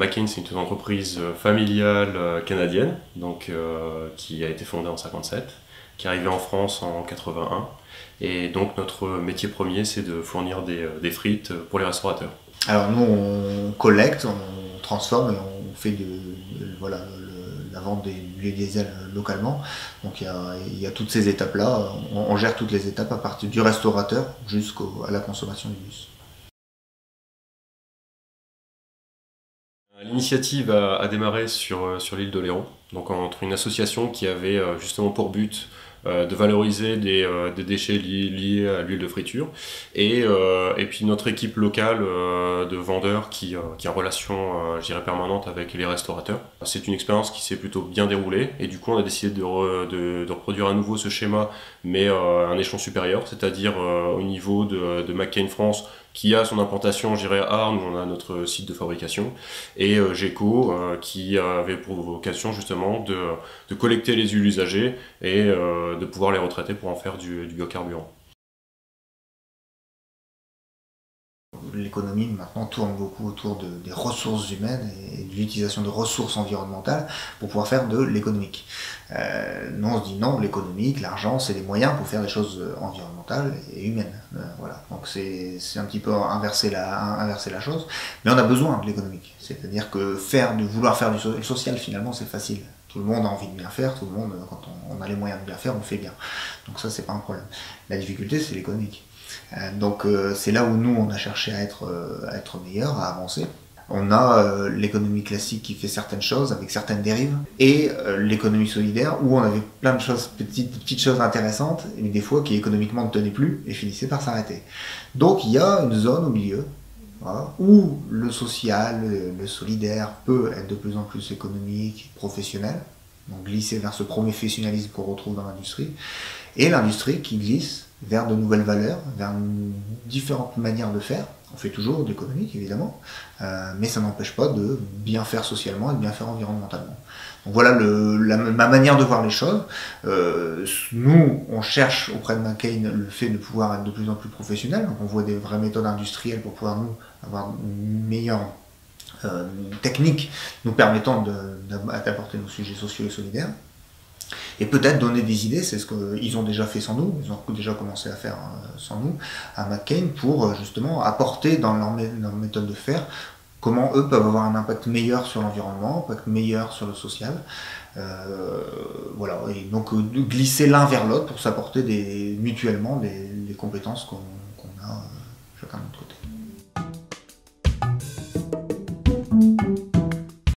McCain, c'est une entreprise familiale canadienne, qui a été fondée en 1957, qui est arrivée en France en 1981. Et donc notre métier premier, c'est de fournir des frites pour les restaurateurs. Alors nous, on collecte, on transforme et on fait voilà, la vente du diesel localement. Donc il y a toutes ces étapes-là. On gère toutes les étapes à partir du restaurateur jusqu'à la consommation du bus. L'initiative a démarré sur l'île d'Oléron, donc entre une association qui avait justement pour but de valoriser des déchets liés à l'huile de friture et puis notre équipe locale de vendeurs qui est en relation je dirais permanente avec les restaurateurs. C'est une expérience qui s'est plutôt bien déroulée et du coup on a décidé de reproduire à nouveau ce schéma mais à un échelon supérieur, c'est-à-dire au niveau de McCain France qui a son implantation, je dirais, à Arles, où on a notre site de fabrication, et GECO, qui avait pour vocation justement de collecter les huiles usagées et de pouvoir les retraiter pour en faire du biocarburant. L'économie maintenant tourne beaucoup autour des ressources humaines et de l'utilisation de ressources environnementales pour pouvoir faire de l'économique. Nous on se dit non, l'économique, l'argent, c'est des moyens pour faire des choses environnementales et humaines. Voilà. Donc c'est un petit peu inverser la chose, mais on a besoin de l'économique. C'est-à-dire que vouloir faire du social finalement c'est facile. Tout le monde a envie de bien faire, tout le monde, quand on a les moyens de bien faire, on le fait bien. Donc ça c'est pas un problème. La difficulté c'est l'économique. Donc c'est là où nous on a cherché à être meilleurs, à avancer. On a l'économie classique qui fait certaines choses avec certaines dérives et l'économie solidaire où on avait plein de choses, petites choses intéressantes mais des fois qui économiquement ne tenaient plus et finissaient par s'arrêter. Donc il y a une zone au milieu, voilà, où le social, le solidaire peut être de plus en plus économique, professionnel, donc glisser vers ce professionnalisme qu'on retrouve dans l'industrie, et l'industrie qui glisse vers de nouvelles valeurs, vers différentes manières de faire. On fait toujours de l'économique évidemment, mais ça n'empêche pas de bien faire socialement et de bien faire environnementalement. Donc voilà ma manière de voir les choses. Nous, on cherche auprès de McCain le fait de pouvoir être de plus en plus professionnel. Donc on voit des vraies méthodes industrielles pour pouvoir nous avoir une meilleure technique nous permettant d'apporter nos sujets sociaux et solidaires. Et peut-être donner des idées, c'est ce qu'ils ont déjà fait sans nous, ils ont déjà commencé à faire sans nous, à McCain, pour justement apporter dans leur méthode de faire comment eux peuvent avoir un impact meilleur sur l'environnement, un impact meilleur sur le social. Voilà, et donc glisser l'un vers l'autre pour s'apporter mutuellement les compétences qu'on a chacun de notre côté.